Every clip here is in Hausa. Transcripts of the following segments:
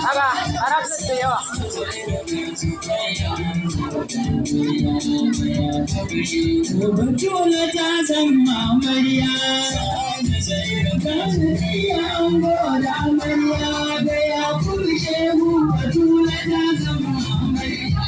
haka Arab da yawa Batula ta zama amarya da amarya da ya kushe mu Batula ta zama amarya.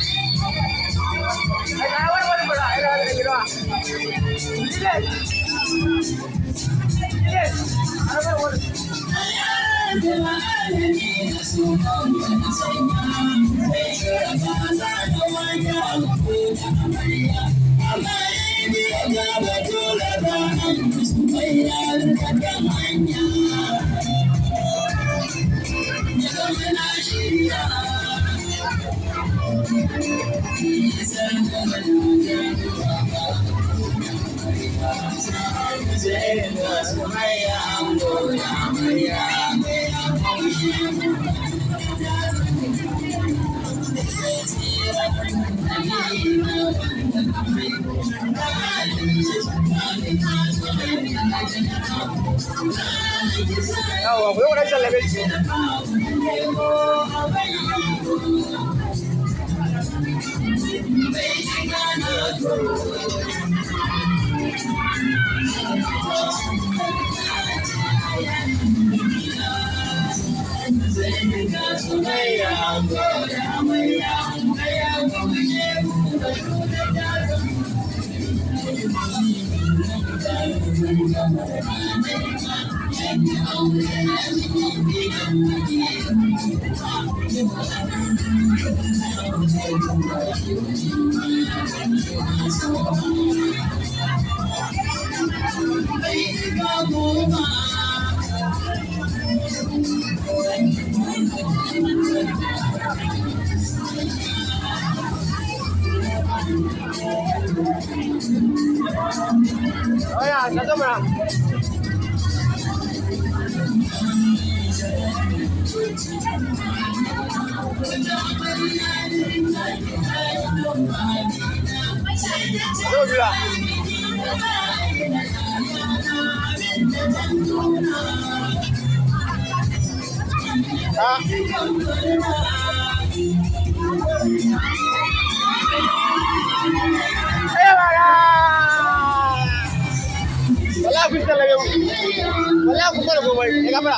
yawa ku yau da sallabe shi oh ya ka zama Zo bila. Ah. Wala aku salah dia. Wala aku salah boy. Eka pula.